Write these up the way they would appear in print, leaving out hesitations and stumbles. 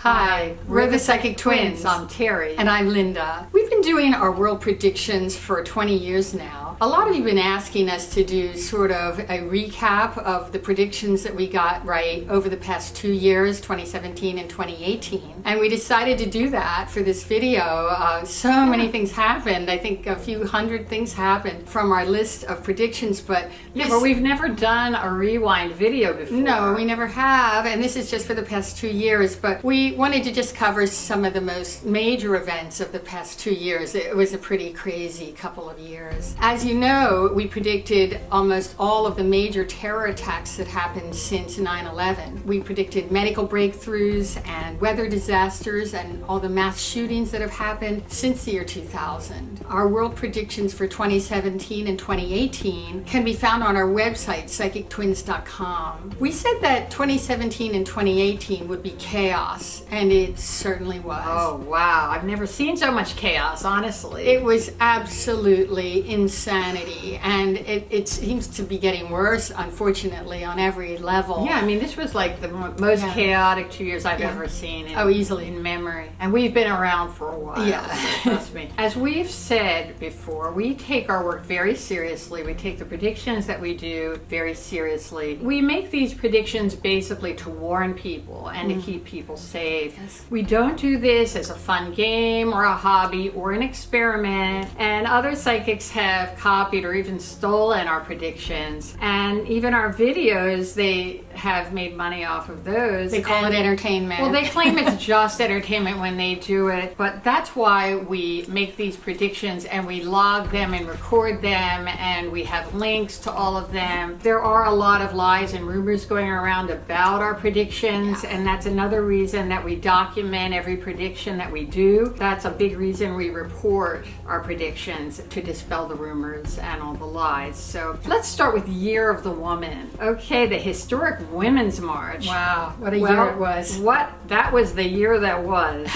Hi, we're the Psychic Twins. I'm Terry. And I'm Linda. We've been doing our world predictions for 20 years now. A lot of you have been asking us to do sort of a recap of the predictions that we got right over the past 2 years, 2017 and 2018. And we decided to do that for this video. So many things happened. I think a few hundred things happened from our list of predictions. But we've never done a rewind video before. No, we never have. And this is just for the past 2 years. But we wanted to just cover some of the most major events of the past 2 years. It was a pretty crazy couple of years. As you know, we predicted almost all of the major terror attacks that happened since 9/11. We predicted medical breakthroughs and weather disasters and all the mass shootings that have happened since the year 2000. Our world predictions for 2017 and 2018 can be found on our website, psychictwins.com. We said that 2017 and 2018 would be chaos, and it certainly was. Oh, wow. I've never seen so much chaos, honestly. It was absolutely insanity, and it seems to be getting worse, unfortunately, on every level. Yeah, I mean, this was like the most chaotic 2 years I've ever seen easily in memory. And we've been around for a while. Yeah. So trust me. As we've said before, we take our work very seriously. We take the predictions that we do very seriously. We make these predictions basically to warn people and to keep people safe. Yes. We don't do this as a fun game or a hobby or an experiment. And other psychics have copied or even stolen our predictions. And even our videos, they have made money off of those. They call it entertainment. Well, they claim it's just entertainment when they do it, but that's why we make these predictions and we log them and record them, and we have links to all of them. There are a lot of lies and rumors going around about our predictions, and that's another reason that we document every prediction that we do. That's a big reason we report our predictions, to dispel the rumors and all the lies. So let's start with Year of the Woman. Okay, the historic Women's March. Wow, what a year it was. That was the year that was.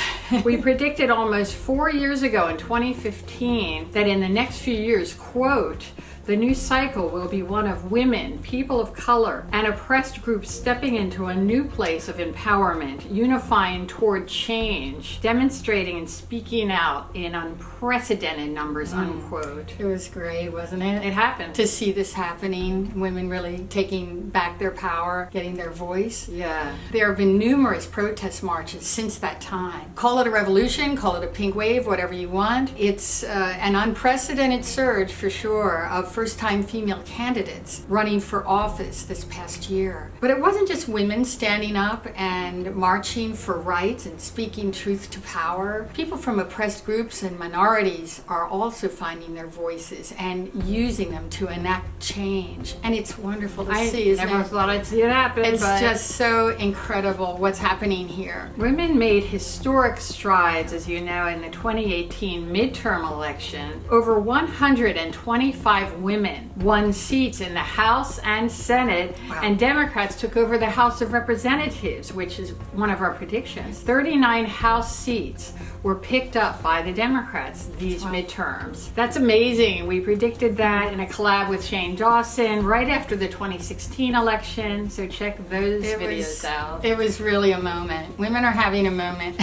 We predicted almost 4 years ago in 2015 that in the next few years, quote, the new cycle will be one of women, people of color, and oppressed groups stepping into a new place of empowerment, unifying toward change, demonstrating and speaking out in unprecedented numbers, unquote. It was great, wasn't it? It happened. To see this happening, women really taking back their power, getting their voice. Yeah. There have been numerous protest marches since that time. Call it a revolution, call it a pink wave, whatever you want. It's an unprecedented surge for sure of first-time female candidates running for office this past year. But it wasn't just women standing up and marching for rights and speaking truth to power. People from oppressed groups and minorities are also finding their voices and using them to enact change. And it's wonderful to see, isn't it? I never thought I'd see it happen. It's just so incredible what's happening here. Women made historic strides, as you know, in the 2018 midterm election. Over 125 women won seats in the House and Senate, and Democrats took over the House of Representatives, which is one of our predictions. 39 House seats were picked up by the Democrats these midterms. That's amazing. We predicted that in a collab with Shane Dawson right after the 2016 election, so check those videos out. It was really a moment. Women are having a moment.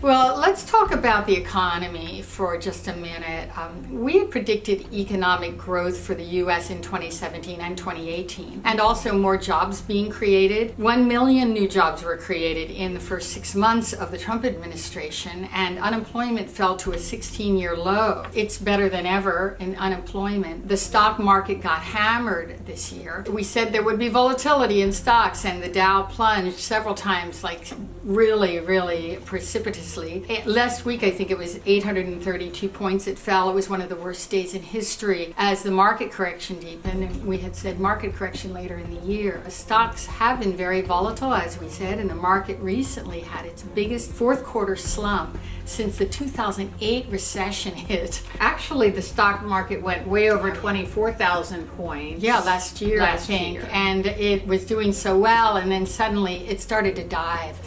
Well, let's talk about the economy for just a minute. We had predicted economic growth for the U.S. in 2017 and 2018, and also more jobs being created. 1 million new jobs were created in the first 6 months of the Trump administration, and unemployment fell to a 16-year low. It's better than ever in unemployment. The stock market got hammered this year. We said there would be volatility in stocks, and the Dow plunged several times, like really, really precipitously. Last week, I think it was 832 points it fell. It was one of the worst days in history as the market correction deepened, and we had said market correction later in the year. The stocks have been very volatile, as we said, and the market recently had its biggest fourth quarter slump since the 2008 recession hit. Actually, the stock market went way over 24,000 points. Yeah, last year, I think. And it was doing so well, and then suddenly it started to dive.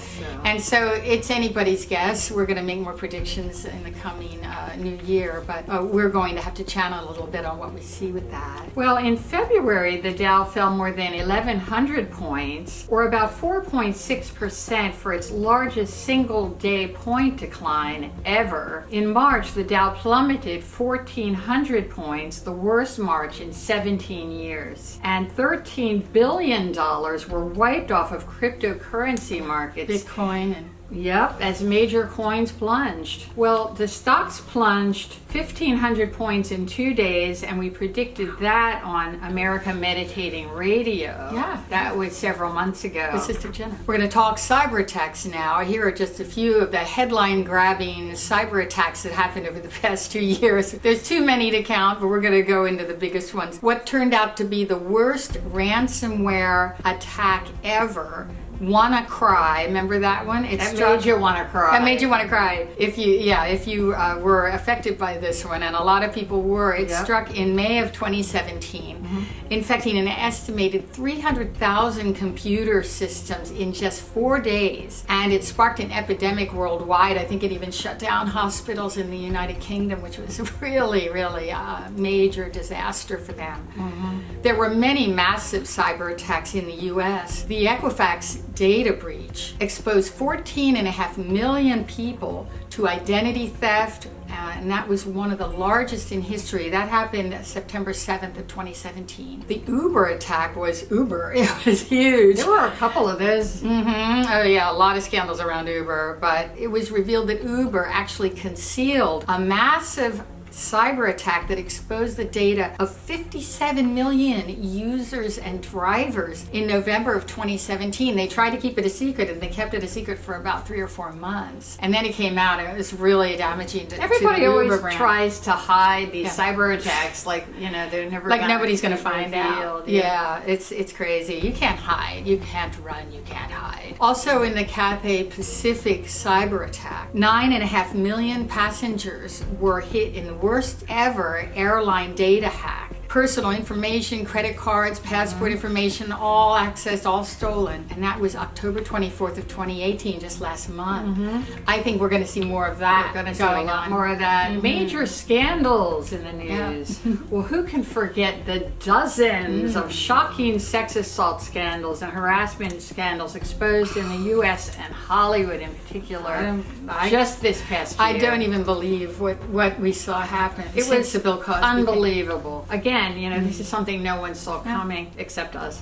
And so it's anybody's guess. We're going to make more predictions in the coming new year, but we're going to have to channel a little bit on what we see with with that? Well, in February, the Dow fell more than 1,100 points, or about 4.6% for its largest single-day point decline ever. In March, the Dow plummeted 1,400 points, the worst March in 17 years. And $13 billion were wiped off of cryptocurrency markets. Bitcoin and... Yep, as major coins plunged. Well, the stocks plunged 1,500 points in 2 days, and we predicted that on America Meditating Radio. Yeah. That was several months ago. With Sister Jenna. We're going to talk cyber attacks now. Here are just a few of the headline-grabbing cyber attacks that happened over the past 2 years. There's too many to count, but we're going to go into the biggest ones. What turned out to be the worst ransomware attack ever. Wanna Cry, remember that one? That made you want to cry. That made you want to cry. If you were affected by this one, and a lot of people were, it struck in May of 2017, infecting an estimated 300,000 computer systems in just 4 days. And it sparked an epidemic worldwide. I think it even shut down hospitals in the United Kingdom, which was really, really a major disaster for them. There were many massive cyber attacks in the U.S. The Equifax data breach exposed 14.5 million people to identity theft, and that was one of the largest in history. That happened September 7th of 2017. The Uber attack was Uber. It was huge. There were a couple of those. Oh yeah, a lot of scandals around Uber, but it was revealed that Uber actually concealed a massive cyber attack that exposed the data of 57 million users and drivers in November of 2017. They tried to keep it a secret, and they kept it a secret for about 3 or 4 months. And then it came out, and it was really damaging to Everybody the Uber always brand. tries to hide these cyber attacks, like, they're never Like gonna nobody's going to be find revealed. out. Yeah, it's crazy. You can't hide. You can't run. You can't hide. Also in the Cathay Pacific cyber attack, 9.5 million passengers were hit in the worst ever airline data hack. Personal information, credit cards, passport information, all accessed, all stolen. And that was October 24th of 2018, just last month. I think we're going to see more of that. We're going to see a lot more of that. Major scandals in the news. Well, who can forget the dozens of shocking sex assault scandals and harassment scandals exposed in the U.S. and Hollywood in particular just this past year? I don't even believe what we saw happen. It since was the Bill Cosby unbelievable. Again, this is something no one saw coming except us.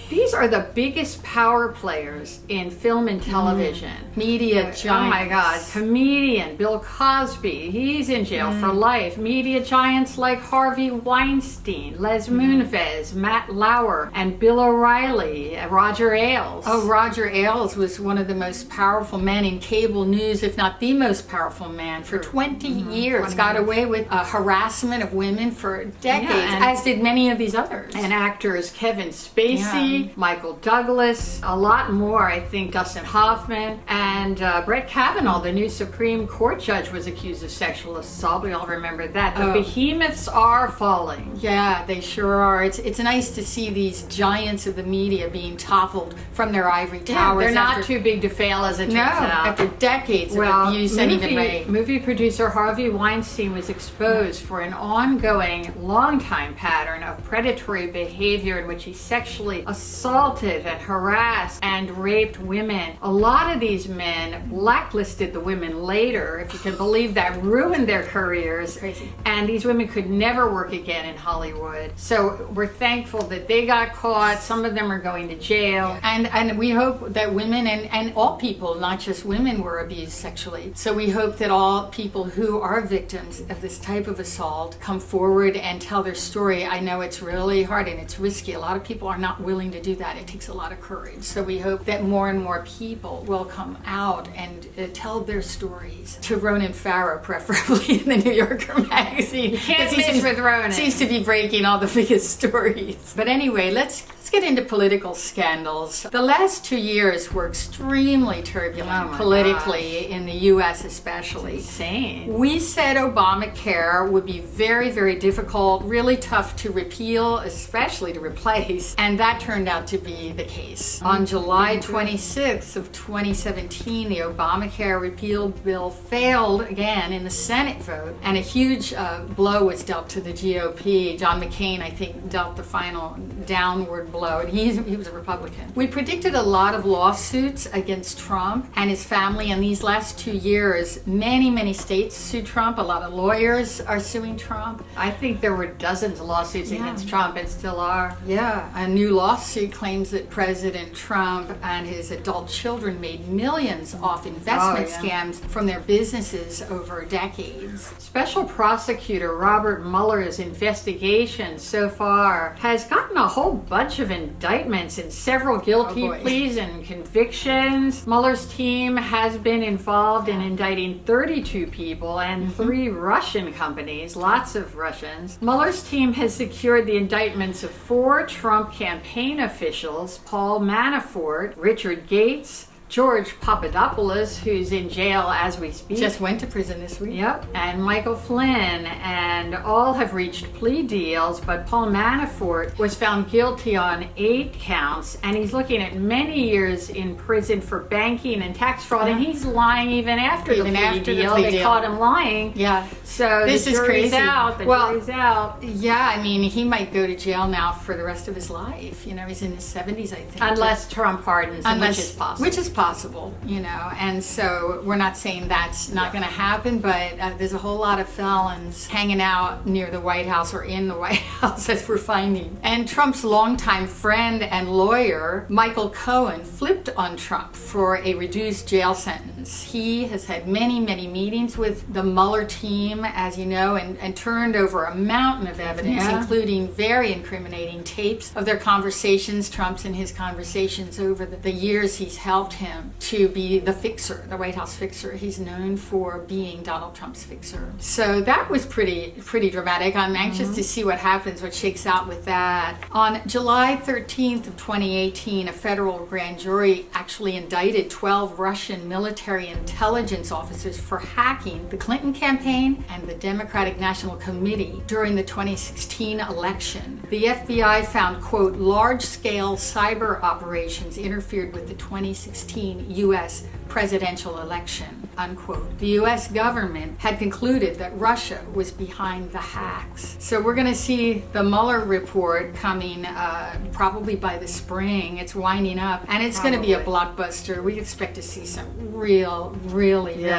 These are the biggest power players in film and television. Media giants. Oh my God. Comedian Bill Cosby, he's in jail for life. Media giants like Harvey Weinstein, Les Moonves, Matt Lauer, and Bill O'Reilly, Roger Ailes. Oh, Roger Ailes was one of the most powerful men in cable news, if not the most powerful man, for 20 years. Got away with harassment of women for decades, as did many of these others. And actors Kevin Spacey, Michael Douglas, a lot more. I think Dustin Hoffman and Brett Kavanaugh, the new Supreme Court judge, was accused of sexual assault. We all remember that. The behemoths are falling. Yeah, they sure are. It's nice to see these giants of the media being toppled from their ivory towers. They're not too big to fail, as it turns out. After decades of abuse and even rape. Movie producer Harvey Weinstein was exposed for an ongoing, long-time pattern of predatory behavior in which he sexually assaulted and harassed and raped women. A lot of these men blacklisted the women later, if you can believe that, ruined their careers. Crazy. And these women could never work again in Hollywood. So we're thankful that they got caught. Some of them are going to jail. And we hope that women and all people, not just women, were abused sexually. So we hope that all people who are victims of this type of assault come forward and tell their story. I know it's really hard and it's risky. A lot of people are not willing to do that. It takes a lot of courage. So we hope that more and more people will come out and tell their stories. To Ronan Farrow, preferably, in the New Yorker magazine. You can't miss with Ronan. Seems to be breaking all the biggest stories. But anyway, let's Let's get into political scandals. The last 2 years were extremely turbulent politically in the U.S. especially. It's insane. We said Obamacare would be very, very difficult, really tough to repeal, especially to replace, and that turned out to be the case. On July 26th of 2017, the Obamacare repeal bill failed again in the Senate vote, and a huge blow was dealt to the GOP. John McCain, I think, dealt the final downward blow, and he was a Republican. We predicted a lot of lawsuits against Trump and his family in these last 2 years. Many states sued Trump. A lot of lawyers are suing Trump. I think there were dozens of lawsuits against Trump and still are. Yeah, a new lawsuit claims that President Trump and his adult children made millions off investment scams from their businesses over decades. Special prosecutor Robert Mueller's investigation so far has gotten a whole bunch of indictments and several guilty pleas and convictions. Mueller's team has been involved in indicting 32 people and 3 Russian companies, lots of Russians. Mueller's team has secured the indictments of 4 Trump campaign officials, Paul Manafort, Richard Gates, George Papadopoulos, who's in jail as we speak. Just went to prison this week. Yep. And Michael Flynn, and all have reached plea deals, but Paul Manafort was found guilty on 8 counts, and he's looking at many years in prison for banking and tax fraud, and he's lying even after the plea deal. They caught him lying. Yeah. So this is crazy. The jury's out. Yeah, I mean, he might go to jail now for the rest of his life. You know, he's in his 70s, I think. Unless Trump pardons him, which is possible. Which is possible, you know, and so we're not saying that's not going to happen, but there's a whole lot of felons hanging out near the White House or in the White House, as we're finding. And Trump's longtime friend and lawyer, Michael Cohen, flipped on Trump for a reduced jail sentence. He has had many meetings with the Mueller team, as you know, and turned over a mountain of evidence, including very incriminating tapes of their conversations, Trump's and his conversations over the years he's helped him to be the fixer, the White House fixer. He's known for being Donald Trump's fixer. So that was pretty dramatic. I'm anxious to see what happens, what shakes out with that. On July 13th of 2018, a federal grand jury actually indicted 12 Russian military intelligence officers for hacking the Clinton campaign and the Democratic National Committee during the 2016 election. The FBI found, quote, large-scale cyber operations interfered with the 2016 U.S. presidential election, unquote. The U.S. government had concluded that Russia was behind the hacks. So we're going to see the Mueller report coming probably by the spring. It's winding up, and it's going to be a blockbuster. We expect to see some really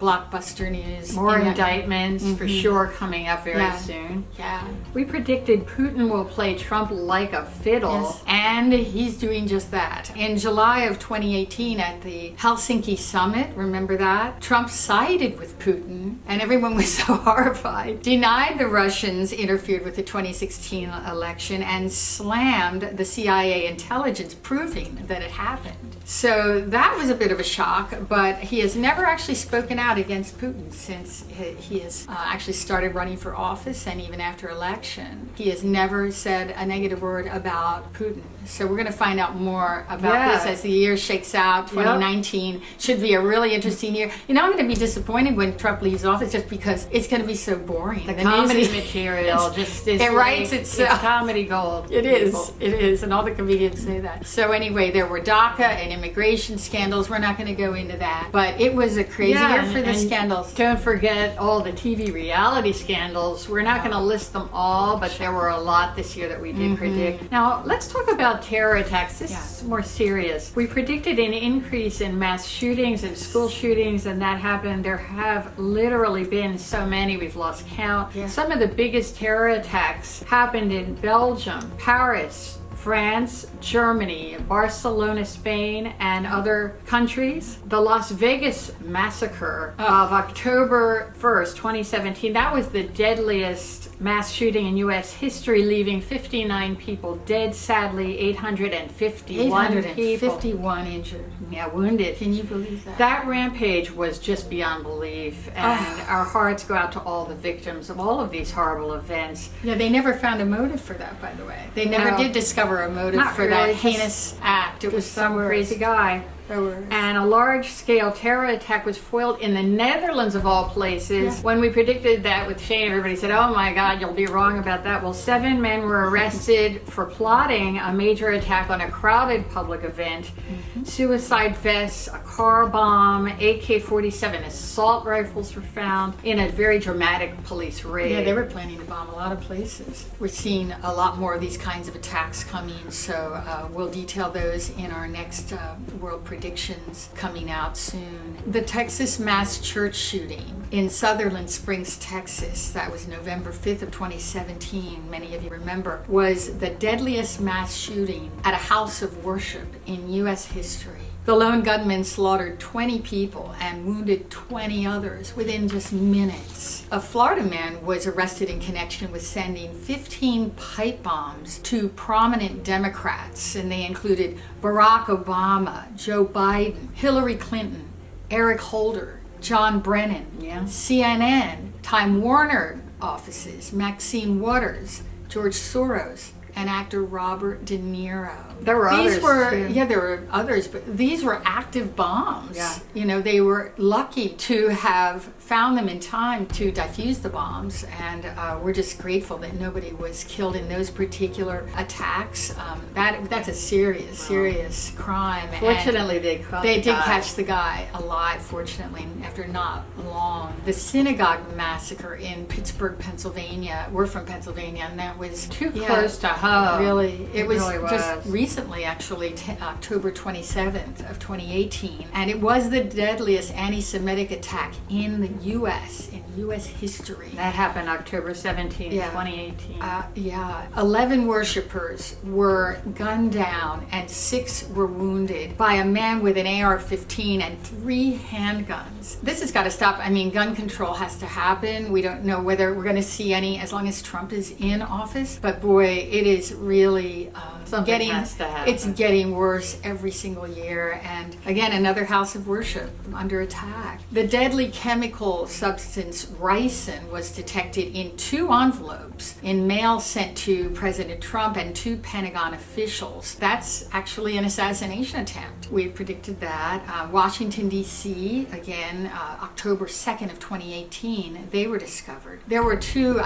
blockbuster news. More indictments for sure coming up very soon. Yeah. We predicted Putin will play Trump like a fiddle. And he's doing just that. In July of 2018 at the Helsinki summit, remember that? Trump sided with Putin, and everyone was so horrified, denied the Russians interfered with the 2016 election, and slammed the CIA intelligence, proving that it happened. So that was a bit of a shock, but he has never actually spoken out against Putin since he has actually started running for office, and even after election. He has never said a negative word about Putin. So we're going to find out more about this as the year shakes out. 2019 should be a really interesting year. You know, I'm going to be disappointed when Trump leaves office just because it's going to be so boring. The comedy material just is writes itself. It's comedy gold. It is, and all the comedians say that. So anyway, there were DACA and immigration scandals. We're not going to go into that, but it was a crazy year for the scandals. Don't forget all the TV reality scandals. We're not going to list them all, but there were a lot this year that we did predict. Now, let's talk about terror attacks. This is more serious. We predicted an increase in mass shootings and school shootings, and that happened. There have literally been so many, we've lost count. Some of the biggest terror attacks happened in Belgium, Paris, France, Germany, Barcelona, Spain, and other countries. The Las Vegas Massacre of October 1st, 2017, that was the deadliest mass shooting in U.S. history, leaving 59 people dead, sadly 851 injured. Yeah, wounded. Can you believe that? That rampage was just beyond belief, and our hearts go out to all the victims of all of these horrible events. Yeah, they never found a motive for that, by the way. They never did discover discover a motive Not for that really, heinous act. It was some so crazy guy. And a large-scale terror attack was foiled in the Netherlands, of all places. Yeah. When we predicted that with Shane, everybody said, oh my God, you'll be wrong about that. Well, 7 men were arrested for plotting a major attack on a crowded public event. Suicide vests, a car bomb, AK-47 assault rifles were found in a very dramatic police raid. Yeah, they were planning to bomb a lot of places. We're seeing a lot more of these kinds of attacks coming, so we'll detail those in our next World Predictions coming out soon. The Texas mass church shooting in Sutherland Springs, Texas, that was November 5th of 2017, many of you remember, was the deadliest mass shooting at a house of worship in U.S. history. The lone gunman slaughtered 20 people and wounded 20 others within just minutes. A Florida man was arrested in connection with sending 15 pipe bombs to prominent Democrats, and they included Barack Obama, Joe Biden, Hillary Clinton, Eric Holder, John Brennan, CNN, Time Warner offices, Maxine Waters, George Soros, and actor Robert De Niro. There were others, too. Yeah, there were others, but these were active bombs. Yeah. You know, they were lucky to have found them in time to defuse the bombs, and we're just grateful that nobody was killed in those particular attacks. That's a serious crime. Fortunately, and they did catch the guy alive, fortunately, after not long. The Synagogue Massacre in Pittsburgh, Pennsylvania. We're from Pennsylvania, and that was too close to home. Really, it was really just recently, actually, October 27th of 2018, and it was the deadliest anti-Semitic attack in the U.S. in U.S. history. That happened October 17, 2018. 11 worshipers were gunned down and 6 were wounded by a man with an AR-15 and 3 handguns. This has got to stop. I mean, gun control has to happen. We don't know whether we're going to see any as long as Trump is in office, but boy, it is really it's getting worse every single year. And again, another house of worship under attack. The deadly chemical substance ricin was detected in 2 envelopes in mail sent to President Trump and 2 Pentagon officials. That's actually an assassination attempt. We had predicted that. Washington, D.C., again, October 2nd of 2018, they were discovered. There were 2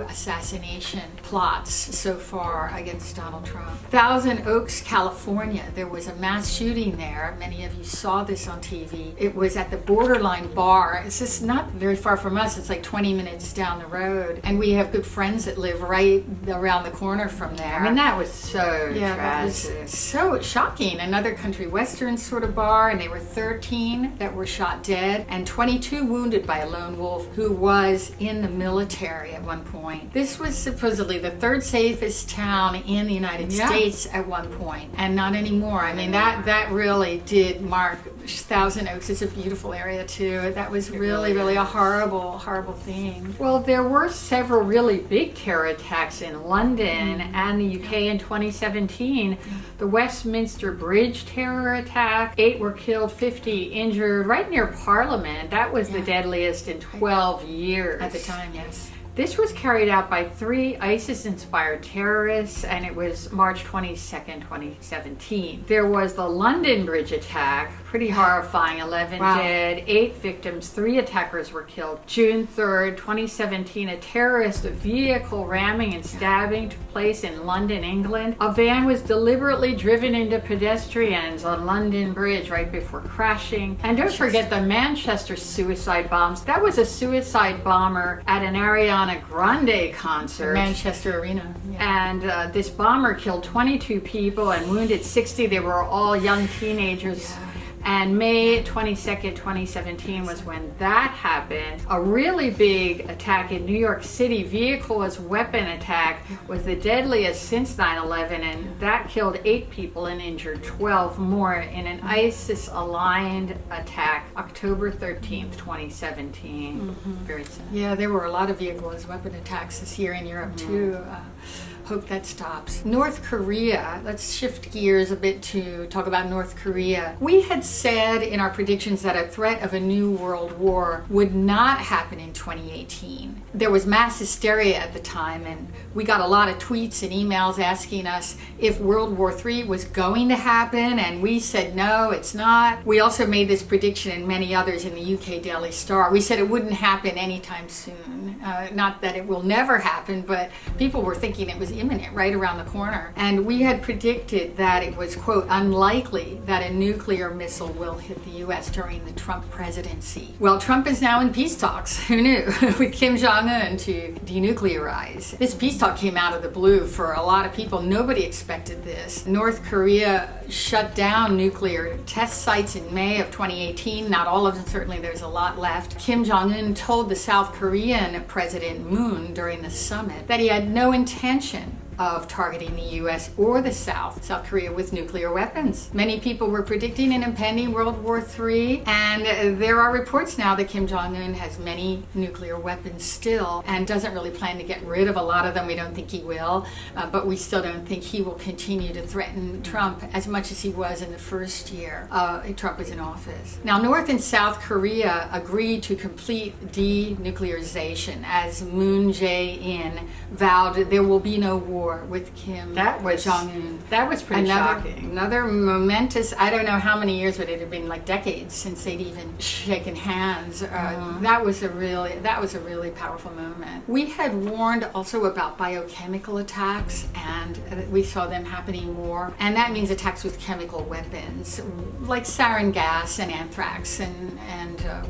assassination plots so far against Donald Trump. Thousand Oaks, California, there was a mass shooting there. Many of you saw this on TV. It was at the Borderline Bar. It's just not very far from us. It's like 20 minutes down the road. And we have good friends that live right around the corner from there. I mean, that was so tragic. That was so shocking. Another country western sort of bar, and they were 13 that were shot dead and 22 wounded by a lone wolf who was in the military at one point. This was supposedly the 3rd safest town in the United States at one point, and not anymore. I mean, that really did mark Thousand Oaks. It's a beautiful area too. That was really a horrible thing. Well, there were several really big terror attacks in London and the UK in 2017. The Westminster Bridge terror attack, 8 were killed, 50 injured, right near Parliament. That was the deadliest in 12 years. At the time, yes. This was carried out by 3 ISIS-inspired terrorists, and it was March 22nd, 2017. There was the London Bridge attack, pretty horrifying, 11 dead, 8 victims, 3 attackers were killed. June 3rd, 2017, a terrorist vehicle ramming and stabbing took place in London, England. A van was deliberately driven into pedestrians on London Bridge right before crashing. And don't forget the Manchester suicide bombs. That was a suicide bomber at an Ariana Grande concert. Manchester Arena. Yeah. And this bomber killed 22 people and wounded 60. They were all young teenagers. Yeah. And May 22nd, 2017 was when that happened. A really big attack in New York City, vehicle as weapon attack, was the deadliest since 9/11, and that killed 8 people and injured 12 more in an ISIS-aligned attack, October 13th, 2017. Very sad. Yeah, there were a lot of vehicle as weapon attacks this year in Europe too. Hope that stops. North Korea, let's shift gears a bit to talk about North Korea. We had said in our predictions that a threat of a new world war would not happen in 2018. There was mass hysteria at the time, and we got a lot of tweets and emails asking us if World War III was going to happen, and we said no, it's not. We also made this prediction and many others in the UK Daily Star. We said it wouldn't happen anytime soon. Not that it will never happen, but people were thinking it was imminent, right around the corner. And we had predicted that it was, quote, unlikely that a nuclear missile will hit the US during the Trump presidency. Well, Trump is now in peace talks, who knew, with Kim Jong-un to denuclearize. This peace talk came out of the blue for a lot of people. Nobody expected this. North Korea shut down nuclear test sites in May of 2018. Not all of them, certainly there's a lot left. Kim Jong-un told the South Korean President Moon during the summit that he had no intention of targeting the US or the South Korea with nuclear weapons. Many people were predicting an impending World War III, and there are reports now that Kim Jong-un has many nuclear weapons still and doesn't really plan to get rid of a lot of them. We don't think he will, but we still don't think he will continue to threaten Trump as much as he was in the first year Trump was in office. Now, North and South Korea agreed to complete denuclearization as Moon Jae-in vowed there will be no war with Kim Jong-un. That was pretty shocking. Another momentous, I don't know how many years, but it had been like decades since they'd even shaken hands. That was a really powerful moment. We had warned also about biochemical attacks, and we saw them happening more. And that means attacks with chemical weapons, like sarin gas and anthrax and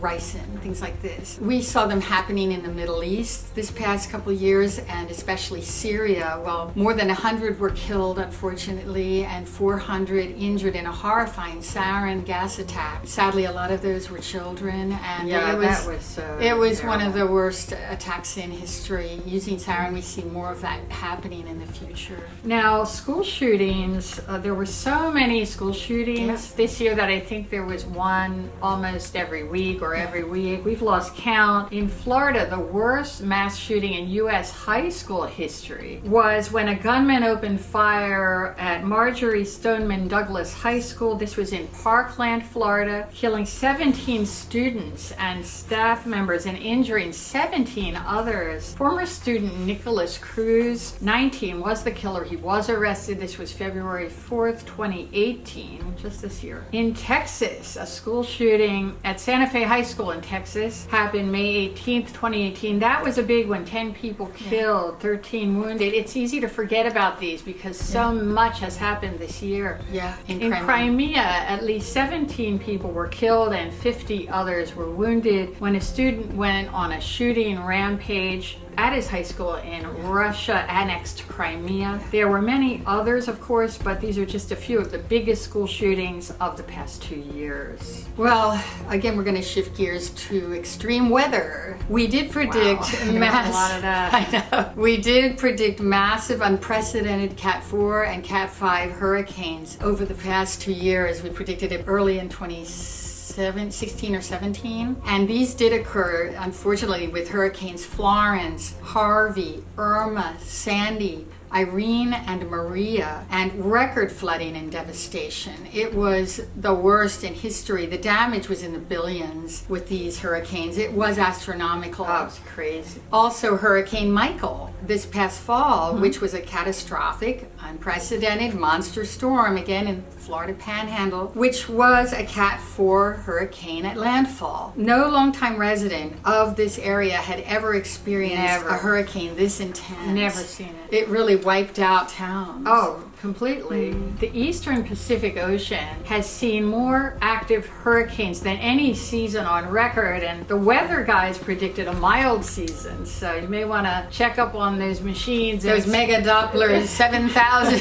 ricin, things like this. We saw them happening in the Middle East this past couple of years, and especially Syria. Well, more than 100 were killed, unfortunately, and 400 injured in a horrifying sarin gas attack. Sadly, a lot of those were children, and it was one of the worst attacks in history. Using sarin, we see more of that happening in the future. Now, school shootings, there were so many school shootings this year that I think there was one almost every week or every week. We've lost count. In Florida, the worst mass shooting in U.S. high school history was when a gunman opened fire at Marjorie Stoneman Douglas High School. This was in Parkland, Florida, killing 17 students and staff members and injuring 17 others. Former student Nicholas Cruz, 19, was the killer. He was arrested. This was February 4th, 2018, just this year. In Texas, a school shooting at Santa Fe High School in Texas happened May 18th, 2018. That was a big one. 10 people killed, 13 wounded. It's easy to forget about these because so much has happened this year. Yeah. In Crimea, at least 17 people were killed and 50 others were wounded when a student went on a shooting rampage at his high school in Russia annexed Crimea. There were many others, of course, but these are just a few of the biggest school shootings of the past 2 years. Well, again, we're going to shift gears to extreme weather. We did predict a lot of that. I know. We did predict massive, unprecedented Cat 4 and Cat 5 hurricanes over the past 2 years. We predicted it early in 2016 or 17, and these did occur, unfortunately, with hurricanes Florence, Harvey, Irma, Sandy, Irene, and Maria, and record flooding and devastation. It was the worst in history. The damage was in the billions with these hurricanes. It was astronomical. Oh, it's crazy. Also, Hurricane Michael this past fall, which was a catastrophic, unprecedented monster storm, again in Florida Panhandle, which was a Cat 4 hurricane at landfall. No longtime resident of this area had ever experienced a hurricane this intense. Never seen it. It really wiped out towns. Oh, completely. The Eastern Pacific Ocean has seen more active hurricanes than any season on record, and the weather guys predicted a mild season, so you may want to check up on those machines. Those mega Dopplers, 7,000,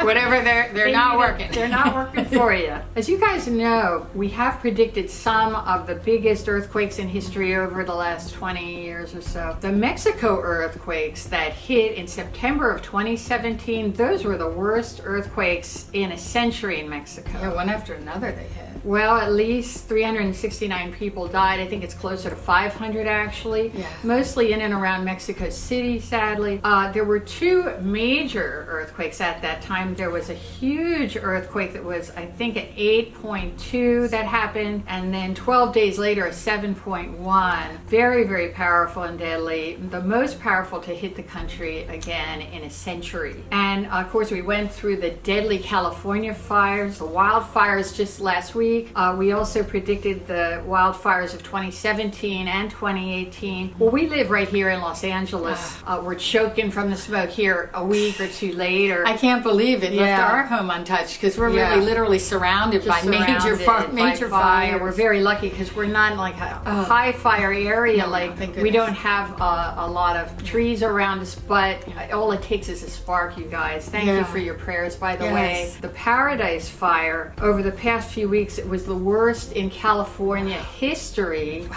whatever, they're not working. They're not working for you. As you guys know, we have predicted some of the biggest earthquakes in history over the last 20 years or so. The Mexico earthquakes that hit in September of 2017, those were the worst earthquakes in a century in Mexico. Yeah, one after another they hit. Well, at least 369 people died. I think it's closer to 500 actually. Yeah. Mostly in and around Mexico City, sadly. There were two major earthquakes at that time. There was a huge earthquake that was, I think, an 8.2 that happened, and then 12 days later, a 7.1. Very, very powerful and deadly. The most powerful to hit the country again in a century. And of course, we went through the deadly California fires, the wildfires just last week. We also predicted the wildfires of 2017 and 2018. Well, we live right here in Los Angeles. We're choking from the smoke here a week or two later. I can't believe it left Yeah. our home untouched, because we're Yeah. really literally surrounded by major fire. fires. We're very lucky because we're not in like a high fire area. No, like thank we goodness. don't have a lot of trees around us, but all it takes is a spark, you guys. Thank you Yeah. for your prayers, by the Yes. way. The Paradise Fire, over the past few weeks, it was the worst in California history. Wow.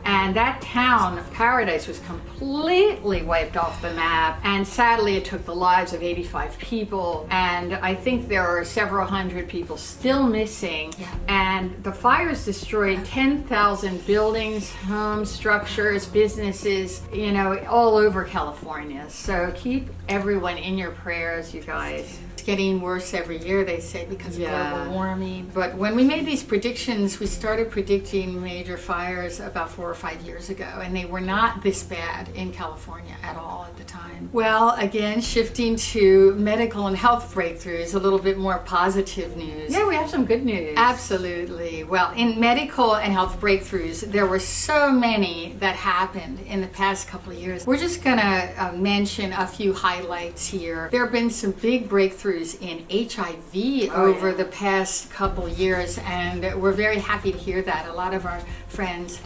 And that town of Paradise was completely wiped off the map. And sadly, it took the lives of 85 people. And I think there are several hundred people still missing. Yeah. And the fires destroyed 10,000 buildings, homes, structures, businesses, all over California. So keep everyone in your prayers, you guys. It's getting worse every year, they say, because of Yeah. global warming. But when we made these predictions, we started predicting major fires about 4 or 5 years ago, and they were not this bad in California at all at the time. Well, again, shifting to medical and health breakthroughs, a little bit more positive news. Yeah, we have some good news. Absolutely. Well, in medical and health breakthroughs, there were so many that happened in the past couple of years. We're just going to mention a few highlights here. There have been some big breakthroughs in HIV over the past couple of years, and we're very happy to hear that. A lot of our friends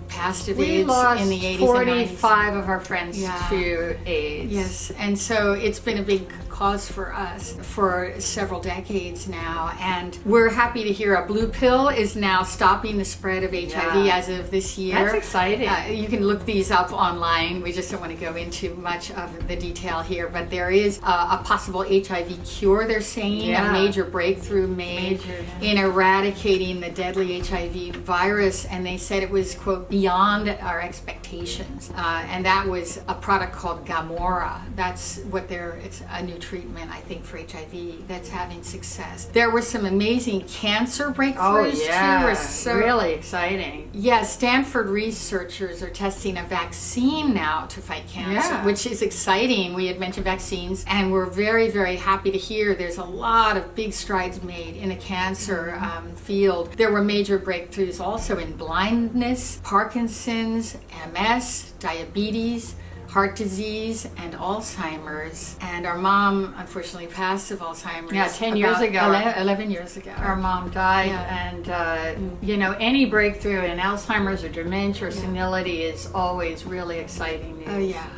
passed of We AIDS lost in the 80s and 90s. 45 of our friends Yeah. to AIDS. Yes, and so it's been a big cause for us for several decades now, and we're happy to hear a blue pill is now stopping the spread of HIV Yeah. as of this year. That's exciting. You can look these up online. We just don't want to go into much of the detail here, but there is a possible HIV cure, they're saying, Yeah. a major breakthrough made in eradicating the deadly HIV virus, and they said it was, quote, beyond our expectations. And that was a product called Gamora. That's what it's a new treatment, I think, for HIV that's having success. There were some amazing cancer breakthroughs too. We're so really exciting. Yeah, Stanford researchers are testing a vaccine now to fight cancer, Yeah. which is exciting. We had mentioned vaccines, and we're very, very happy to hear there's a lot of big strides made in the cancer field. There were major breakthroughs also in blindness, Parkinson's, MS, diabetes, heart disease, and Alzheimer's. And our mom, unfortunately, passed of Alzheimer's. Yeah, 10 years about ago. 11 years ago. Our mom died, Yeah. and any breakthrough in Alzheimer's or dementia or senility is always really exciting news. Oh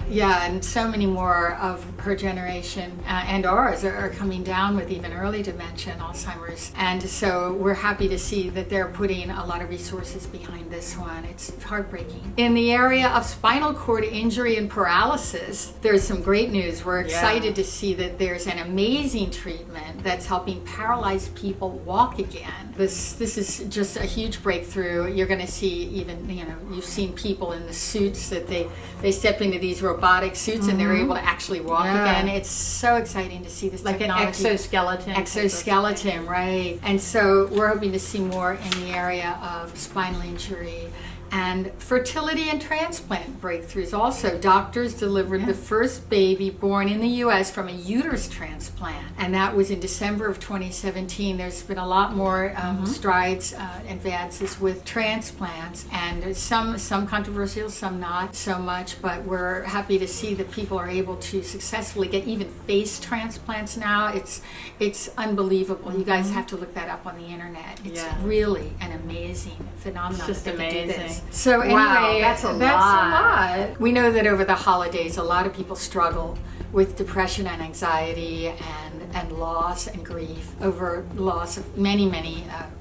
yeah, and so many more of her generation and ours are coming down with even early dementia and Alzheimer's, and so we're happy to see that they're putting a lot of resources behind this one. It's heartbreaking. In the area of spinal cord injury and paralysis, there's some great news. We're excited to see that there's an amazing treatment that's helping paralyzed people walk again. This is just a huge breakthrough. You're going to see even, you've seen people in the suits that they step into these robotic suits and they're able to actually walk again. It's so exciting to see this Like technology. an exoskeleton. Exoskeleton, right. And so we're hoping to see more in the area of spinal injury. And fertility and transplant breakthroughs also. Doctors delivered the first baby born in the U.S. from a uterus transplant. And that was in December of 2017. There's been a lot more strides, advances with transplants. And some controversial, some not so much. But we're happy to see that people are able to successfully get even face transplants now. It's unbelievable. You guys have to look that up on the internet. It's really an amazing phenomenon. It's just that they can do amazing. this. So anyway, Wow, that's a lot. We know that over the holidays, a lot of people struggle with depression and anxiety and loss and grief over loss of many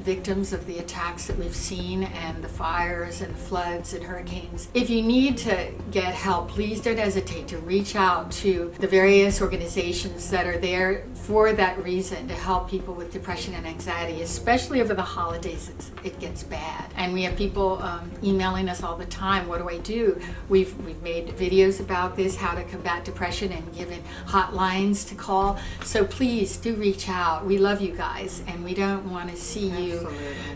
victims of the attacks that we've seen, and the fires and floods and hurricanes. If you need to get help, please don't hesitate to reach out to the various organizations that are there for that reason, to help people with depression and anxiety, especially over the holidays. It gets bad, and we have people emailing us all the time. What do I do? We've made videos about this, how to combat depression, and given hotlines to call. So please do reach out. We love you guys, and we don't want to see you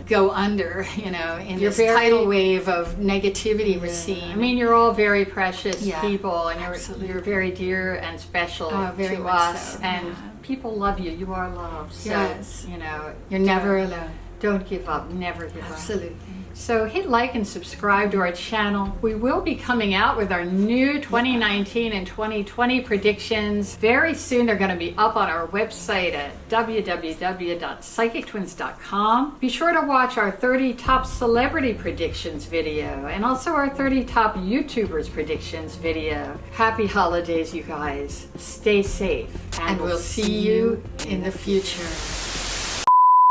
go under, in this tidal wave of negativity we're seeing. I mean, you're all very precious people, and absolutely. you're very dear and special very to much us, so. and people love you. You are loved. So, Yes. you're never alone. Don't give up. Never give up. Absolutely. So hit like and subscribe to our channel. We will be coming out with our new 2019 and 2020 predictions very soon. They're going to be up on our website at www.psychictwins.com. Be sure to watch our 30 top celebrity predictions video, and also our 30 top YouTubers predictions video. Happy holidays, you guys. Stay safe. And we'll see you in the future.